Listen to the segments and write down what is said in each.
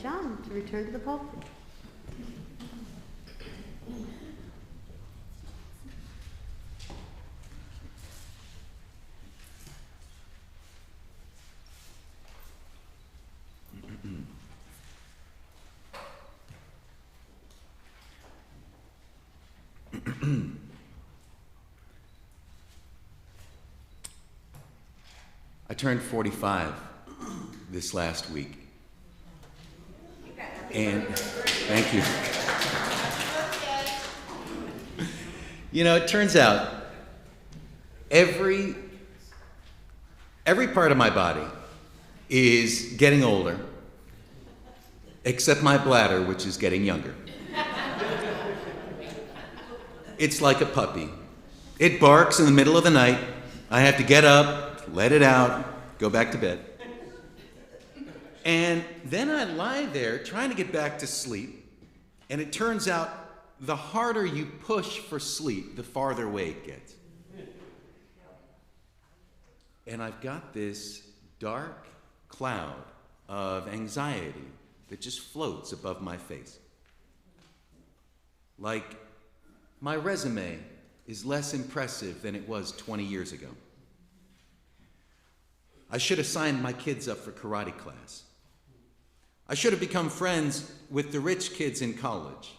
John to return to the pulpit. I turned 45 this last week. And thank you. You know, it turns out every part of my body is getting older, except my bladder, which is getting younger. It's like a puppy. It barks in the middle of the night. I have to get up, let it out, go back to bed. And then I lie there trying to get back to sleep, and it turns out the harder you push for sleep, the farther away it gets. And I've got this dark cloud of anxiety that just floats above my face. Like my resume is less impressive than it was 20 years ago. I should have signed my kids up for karate class. I should have become friends with the rich kids in college,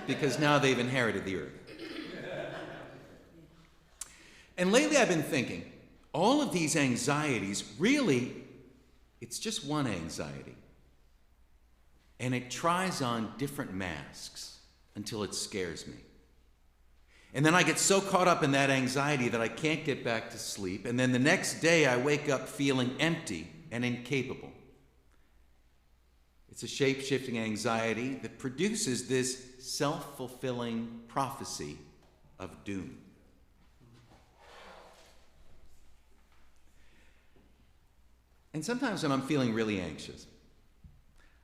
because now they've inherited the earth. And lately I've been thinking, all of these anxieties, really, it's just one anxiety. And it tries on different masks until it scares me. And then I get so caught up in that anxiety that I can't get back to sleep. And then the next day I wake up feeling empty and incapable. It's a shape-shifting anxiety that produces this self-fulfilling prophecy of doom. And sometimes when I'm feeling really anxious,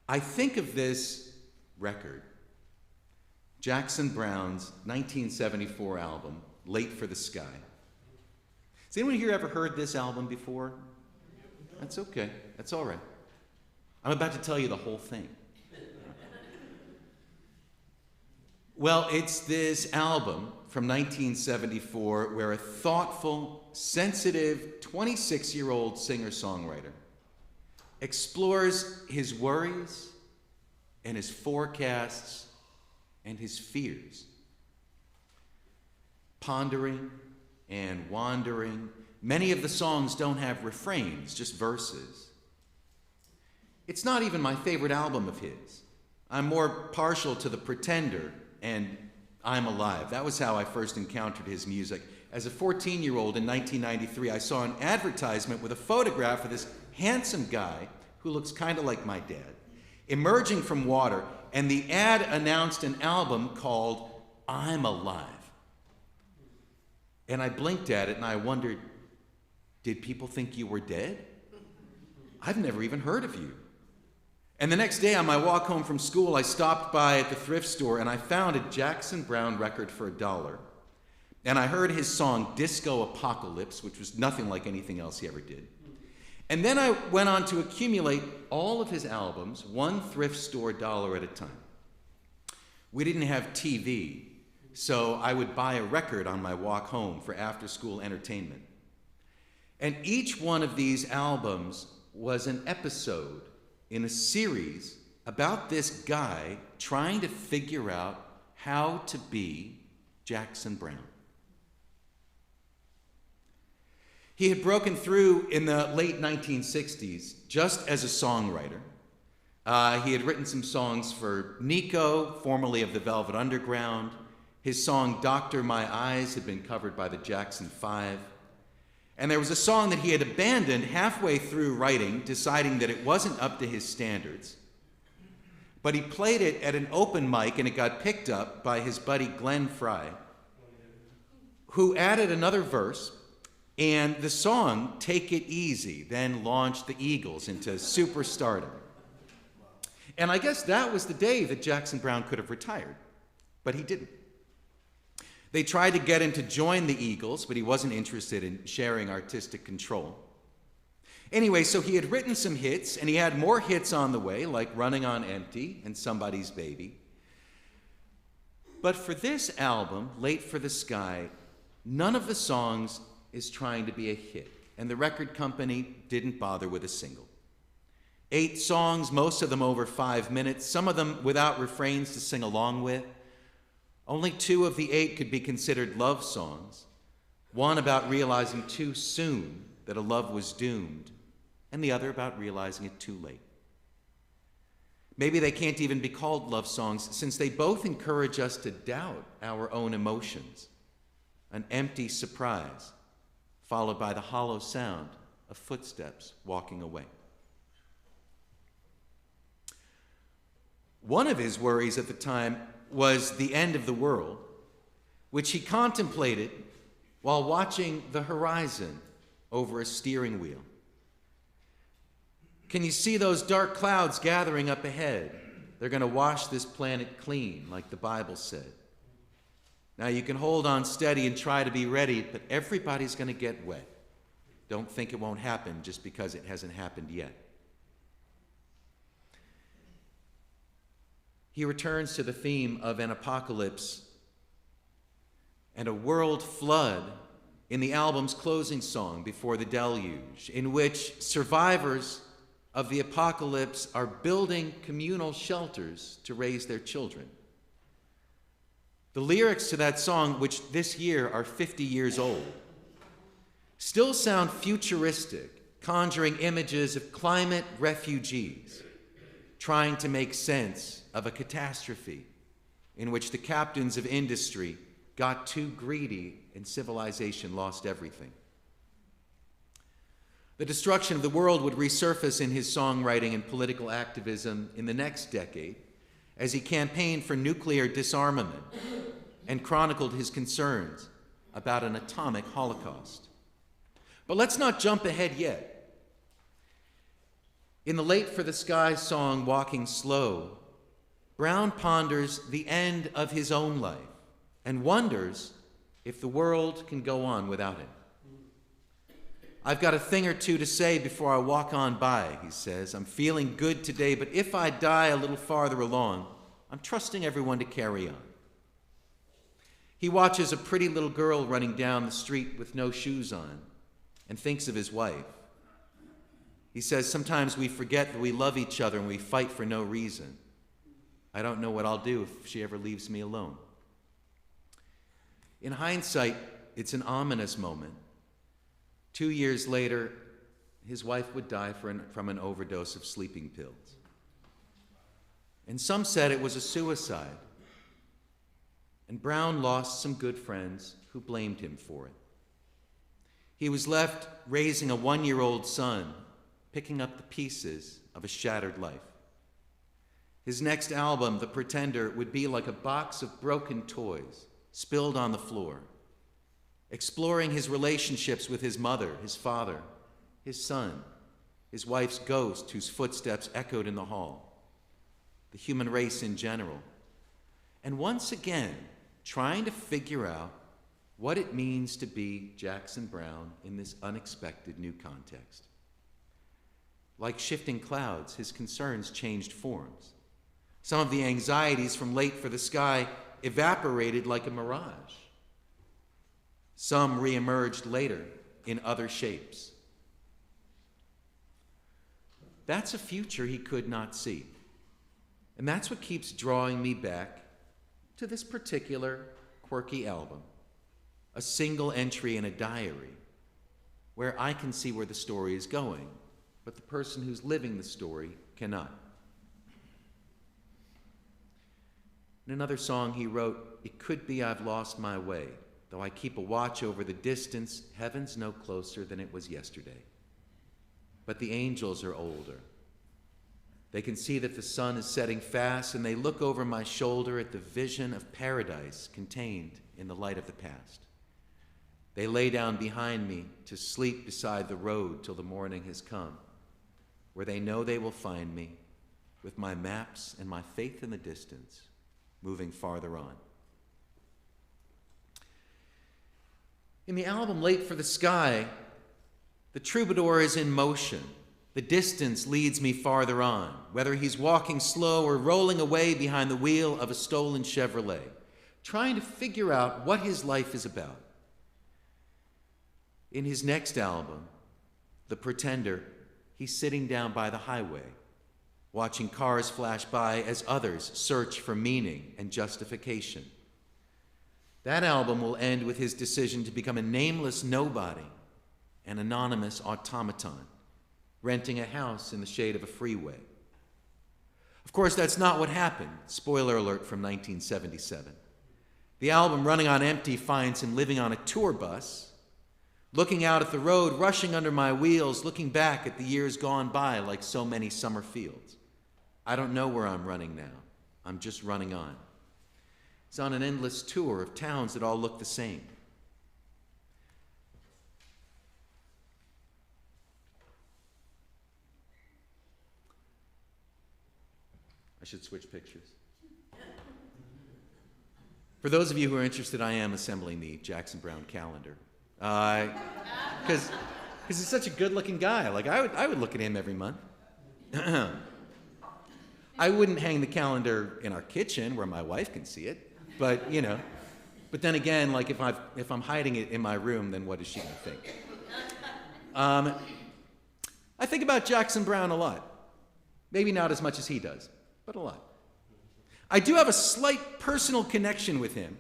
I think of this record, Jackson Browne's 1974 album, Late for the Sky. Has anyone here ever heard this album before? That's okay. That's all right. I'm about to tell you the whole thing. Well, it's this album from 1974 where a thoughtful, sensitive 26-year-old singer-songwriter explores his worries and his forecasts and his fears. Pondering and wandering, many of the songs don't have refrains, just verses. It's not even my favorite album of his. I'm more partial to The Pretender and I'm Alive. That was how I first encountered his music. As a 14-year-old in 1993, I saw an advertisement with a photograph of this handsome guy who looks kind of like my dad, emerging from water, and the ad announced an album called I'm Alive. And I blinked at it and I wondered, did people think you were dead? I've never even heard of you. And the next day on my walk home from school, I stopped by at the thrift store and I found a Jackson Browne record for $1. And I heard his song Disco Apocalypse, which was nothing like anything else he ever did. And then I went on to accumulate all of his albums, one thrift store dollar at a time. We didn't have TV, so I would buy a record on my walk home for after-school entertainment. And each one of these albums was an episode in a series about this guy trying to figure out how to be Jackson Browne. He had broken through in the late 1960s just as a songwriter. He had written some songs for Nico, formerly of the Velvet Underground. His song Doctor My Eyes had been covered by the Jackson 5. And there was a song that he had abandoned halfway through writing, deciding that it wasn't up to his standards. But he played it at an open mic and it got picked up by his buddy Glenn Frey, who added another verse, and the song Take It Easy then launched the Eagles into superstardom. And I guess that was the day that Jackson Browne could have retired, but he didn't. They tried to get him to join the Eagles, but he wasn't interested in sharing artistic control. Anyway, so he had written some hits, and he had more hits on the way, like Running on Empty and Somebody's Baby. But for this album, Late for the Sky, none of the songs is trying to be a hit, and the record company didn't bother with a single. 8 songs, most of them over 5 minutes, some of them without refrains to sing along with. Only 2 of the 8 could be considered love songs, one about realizing too soon that a love was doomed, and the other about realizing it too late. Maybe they can't even be called love songs, since they both encourage us to doubt our own emotions. An empty surprise, followed by the hollow sound of footsteps walking away. One of his worries at the time was the end of the world, which he contemplated while watching the horizon over a steering wheel. Can you see those dark clouds gathering up ahead? They're going to wash this planet clean, like the Bible said. Now you can hold on steady and try to be ready, but everybody's going to get wet. Don't think it won't happen just because it hasn't happened yet. He returns to the theme of an apocalypse and a world flood in the album's closing song, Before the Deluge, in which survivors of the apocalypse are building communal shelters to raise their children. The lyrics to that song, which this year are 50 years old, still sound futuristic, conjuring images of climate refugees trying to make sense of a catastrophe in which the captains of industry got too greedy and civilization lost everything. The destruction of the world would resurface in his songwriting and political activism in the next decade as he campaigned for nuclear disarmament and chronicled his concerns about an atomic holocaust. But let's not jump ahead yet. In the Late for the Sky song, Walking Slow, Browne ponders the end of his own life and wonders if the world can go on without him. I've got a thing or two to say before I walk on by, he says. I'm feeling good today, but if I die a little farther along, I'm trusting everyone to carry on. He watches a pretty little girl running down the street with no shoes on and thinks of his wife. He says, sometimes we forget that we love each other and we fight for no reason. I don't know what I'll do if she ever leaves me alone. In hindsight, it's an ominous moment. 2 years later, his wife would die from an overdose of sleeping pills. And some said it was a suicide. And Browne lost some good friends who blamed him for it. He was left raising a 1-year-old son, picking up the pieces of a shattered life. His next album, The Pretender, would be like a box of broken toys spilled on the floor, exploring his relationships with his mother, his father, his son, his wife's ghost whose footsteps echoed in the hall, the human race in general, and once again trying to figure out what it means to be Jackson Browne in this unexpected new context. Like shifting clouds, his concerns changed forms. Some of the anxieties from Late for the Sky evaporated like a mirage. Some reemerged later in other shapes. That's a future he could not see. And that's what keeps drawing me back to this particular quirky album, a single entry in a diary where I can see where the story is going, but the person who's living the story cannot. In another song he wrote, "It could be I've lost my way. Though I keep a watch over the distance, heaven's no closer than it was yesterday. But the angels are older. They can see that the sun is setting fast, and they look over my shoulder at the vision of paradise contained in the light of the past. They lay down behind me to sleep beside the road till the morning has come, where they know they will find me with my maps and my faith in the distance, moving farther on." In the album Late for the Sky, The troubadour is in motion. The distance leads me farther on, whether he's walking slow or rolling away behind the wheel of a stolen Chevrolet, trying to figure out what his life is about. In his next album, The Pretender, he's sitting down by the highway, watching cars flash by as others search for meaning and justification. That album will end with his decision to become a nameless nobody, an anonymous automaton, renting a house in the shade of a freeway. Of course, that's not what happened. Spoiler alert from 1977. The album, running on empty, finds him living on a tour bus, looking out at the road, rushing under my wheels, looking back at the years gone by like so many summer fields. I don't know where I'm running now. I'm just running on. He's on an endless tour of towns that all look the same. I should switch pictures. For those of you who are interested, I am assembling the Jackson Browne calendar. Because he's such a good-looking guy. Like, I would look at him every month. I wouldn't hang the calendar in our kitchen where my wife can see it, but, you know. But then again, like, if I'm hiding it in my room, then what is she going to think? I think about Jackson Browne a lot. Maybe not as much as he does, but a lot. I do have a slight personal connection with him.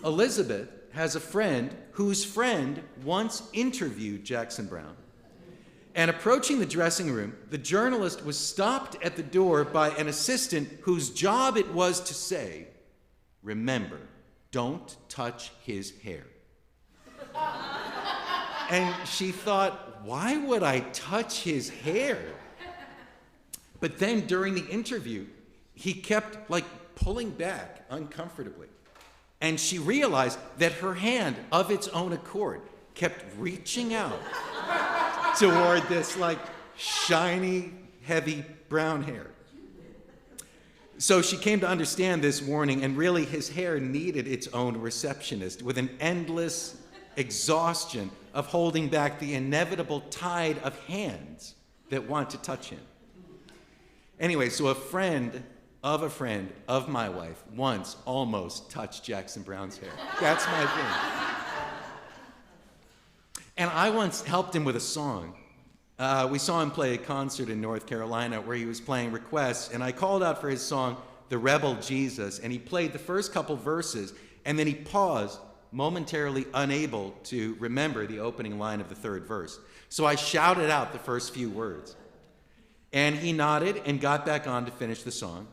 Elizabeth has a friend whose friend once interviewed Jackson Browne. And approaching the dressing room, the journalist was stopped at the door by an assistant whose job it was to say, "Remember, don't touch his hair." And she thought, why would I touch his hair? But then during the interview, he kept pulling back uncomfortably. And she realized that her hand, of its own accord, kept reaching out toward this shiny, heavy brown hair. So she came to understand this warning, and really his hair needed its own receptionist with an endless exhaustion of holding back the inevitable tide of hands that want to touch him. Anyway, so a friend of my wife once almost touched Jackson Browne's hair. That's my thing. And I once helped him with a song. We saw him play a concert in North Carolina where he was playing requests, and I called out for his song, "The Rebel Jesus," and he played the first couple verses, and then he paused, momentarily unable to remember the opening line of the third verse. So I shouted out the first few words. And he nodded and got back on to finish the song.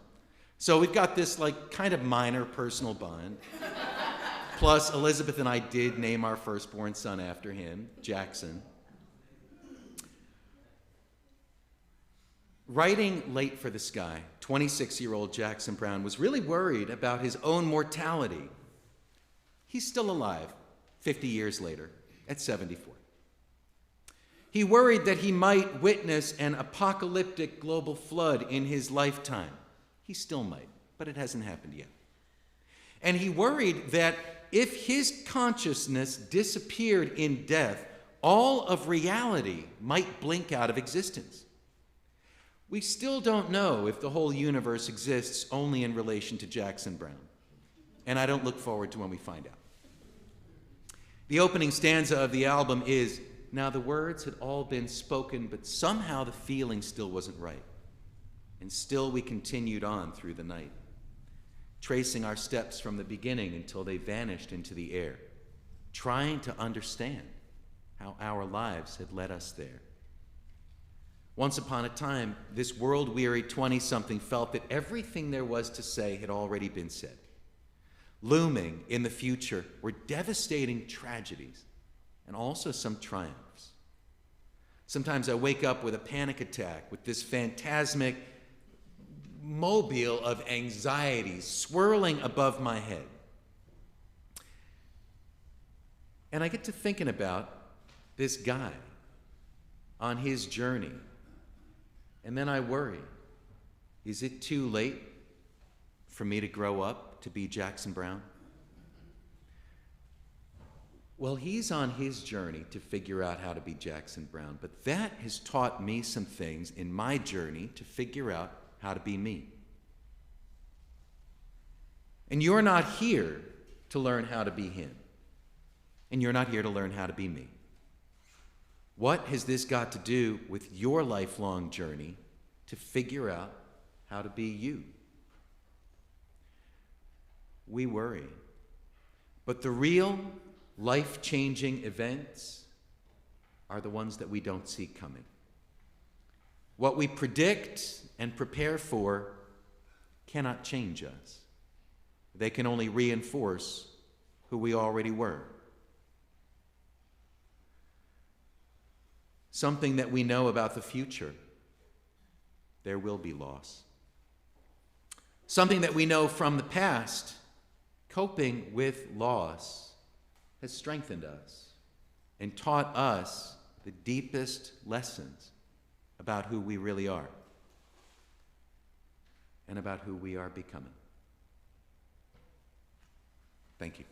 So we've got this kind of minor personal bond. Plus, Elizabeth and I did name our firstborn son after him, Jackson. Writing late for the sky, 26-year-old Jackson Browne was really worried about his own mortality. He's still alive 50 years later, at 74. He worried that he might witness an apocalyptic global flood in his lifetime. He still might, but it hasn't happened yet. And he worried that if his consciousness disappeared in death, all of reality might blink out of existence. We still don't know if the whole universe exists only in relation to Jackson Browne, and I don't look forward to when we find out. The opening stanza of the album is, "Now the words had all been spoken, but somehow the feeling still wasn't right. And still we continued on through the night, tracing our steps from the beginning until they vanished into the air, trying to understand how our lives had led us there. Once upon a time, this world-weary 20-something felt that everything there was to say had already been said. Looming in the future were devastating tragedies and also some triumphs. Sometimes I wake up with a panic attack, with this phantasmic mobile of anxiety swirling above my head. And I get to thinking about this guy on his journey. And then I worry, is it too late for me to grow up to be Jackson Browne? Well, he's on his journey to figure out how to be Jackson Browne, but that has taught me some things in my journey to figure out how to be me. And you're not here to learn how to be him. And you're not here to learn how to be me. What has this got to do with your lifelong journey to figure out how to be you? We worry. But the real life-changing events are the ones that we don't see coming. What we predict and prepare for cannot change us. They can only reinforce who we already were. Something that we know about the future: there will be loss. Something that we know from the past: coping with loss has strengthened us and taught us the deepest lessons about who we really are and about who we are becoming. Thank you.